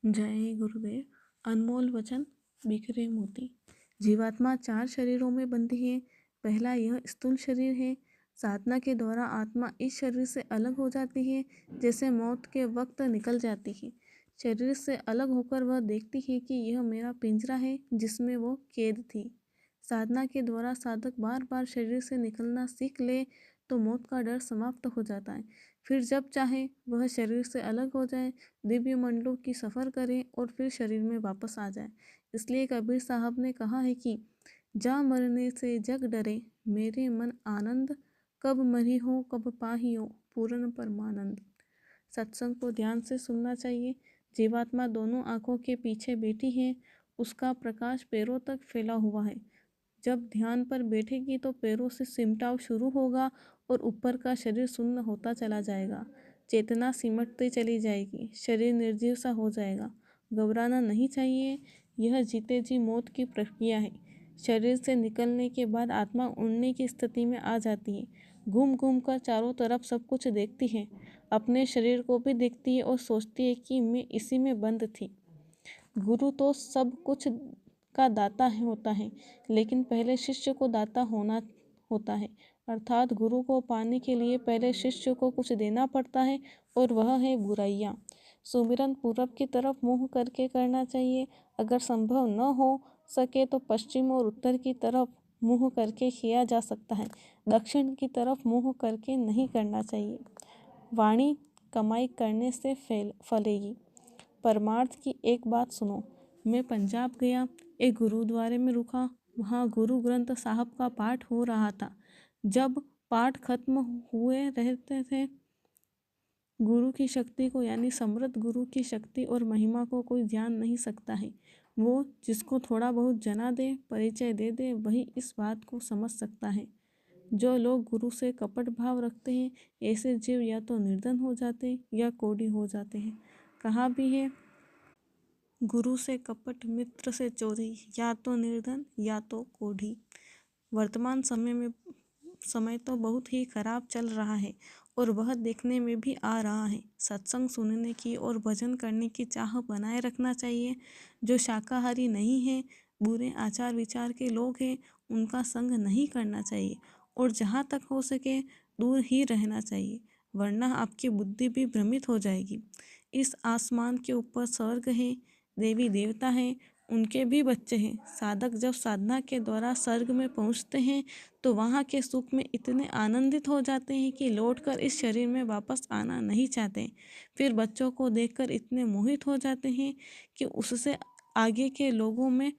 जय गुरुदेव। अनमोल वचन बिखरे मोती। जीवात्मा 4 शरीरों में बंधी है। पहला यह स्थूल शरीर है। साधना के द्वारा आत्मा इस शरीर से अलग हो जाती है, जैसे मौत के वक्त निकल जाती है। शरीर से अलग होकर वह देखती है कि यह मेरा पिंजरा है जिसमें वो कैद थी। साधना के द्वारा साधक बार बार शरीर से निकलना सीख ले तो मौत का डर समाप्त हो जाता है। फिर जब चाहे वह शरीर से अलग हो जाए, दिव्य मंडलों की सफ़र करे और फिर शरीर में वापस आ जाए। इसलिए कबीर साहब ने कहा है कि जा मरने से जग डरे, मेरे मन आनंद, कब मरी हो कब पाही हो पूर्ण परमानंद। सत्संग को ध्यान से सुनना चाहिए। जीवात्मा दोनों आँखों के पीछे बैठी है, उसका प्रकाश पैरों तक फैला हुआ है। जब ध्यान पर बैठेगी तो पैरों से सिमटाव शुरू होगा और ऊपर का शरीर शून्य होता चला जाएगा। चेतना सिमटती चली जाएगी, शरीर निर्जीव सा हो जाएगा। घबराना नहीं चाहिए, यह जीते जी मौत की प्रक्रिया है। शरीर से निकलने के बाद आत्मा उड़ने की स्थिति में आ जाती है। घूम घूम कर चारों तरफ सब कुछ देखती है, अपने शरीर को भी देखती है और सोचती है कि मैं इसी में बंद थी। गुरु तो सब कुछ का दाता होता है, लेकिन पहले शिष्य को दाता होना होता है। अर्थात गुरु को पाने के लिए पहले शिष्य को कुछ देना पड़ता है, और वह है बुराइयाँ। सुमिरन पूरब की तरफ मुँह करके करना चाहिए। अगर संभव न हो सके तो पश्चिम और उत्तर की तरफ मुँह करके किया जा सकता है। दक्षिण की तरफ मुँह करके नहीं करना चाहिए। वाणी कमाई करने से फलेगी। परमार्थ की एक बात सुनो। मैं पंजाब गया, एक गुरुद्वारे में रुका। वहाँ गुरु ग्रंथ साहब का पाठ हो रहा था। जब पाठ खत्म हुए रहते थे, गुरु की शक्ति को यानी समृद्ध गुरु की शक्ति और महिमा को कोई जान नहीं सकता है। वो जिसको थोड़ा बहुत जना दे, परिचय दे दे, वही इस बात को समझ सकता है। जो लोग गुरु से कपट भाव रखते हैं, ऐसे जीव या तो निर्धन हो जाते या कोढ़ी हो जाते हैं। कहा भी है, गुरु से कपट मित्र से चोरी, या तो निर्धन या तो कोढ़ी। वर्तमान समय तो बहुत ही खराब चल रहा है और वह देखने में भी आ रहा है। सत्संग सुनने की और भजन करने की चाह बनाए रखना चाहिए। जो शाकाहारी नहीं है, बुरे आचार विचार के लोग हैं, उनका संग नहीं करना चाहिए और जहाँ तक हो सके दूर ही रहना चाहिए, वरना आपकी बुद्धि भी भ्रमित हो जाएगी। इस आसमान के ऊपर स्वर्ग है, देवी देवता हैं, उनके भी बच्चे हैं। साधक जब साधना के द्वारा स्वर्ग में पहुंचते हैं तो वहाँ के सुख में इतने आनंदित हो जाते हैं कि लौटकर इस शरीर में वापस आना नहीं चाहते। फिर बच्चों को देखकर इतने मोहित हो जाते हैं कि उससे आगे के लोगों में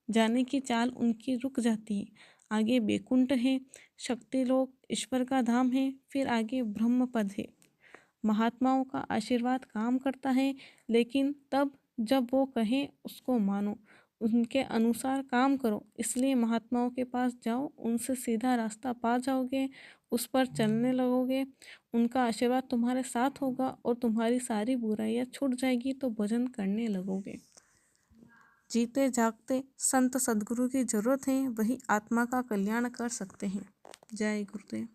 जाने की चाल उनकी रुक जाती है। आगे बैकुंठ है, शक्ति लोक, ईश्वर का धाम है, फिर आगे ब्रह्म पद है। महात्माओं का आशीर्वाद काम करता है, लेकिन तब जब वो कहें उसको मानो, उनके अनुसार काम करो। इसलिए महात्माओं के पास जाओ, उनसे सीधा रास्ता पा जाओगे, उस पर चलने लगोगे, उनका आशीर्वाद तुम्हारे साथ होगा और तुम्हारी सारी बुराइयां छूट जाएगी तो भजन करने लगोगे। जीते जागते संत सद्गुरु की जरूरत है, वही आत्मा का कल्याण कर सकते हैं। जय गुरुदेव।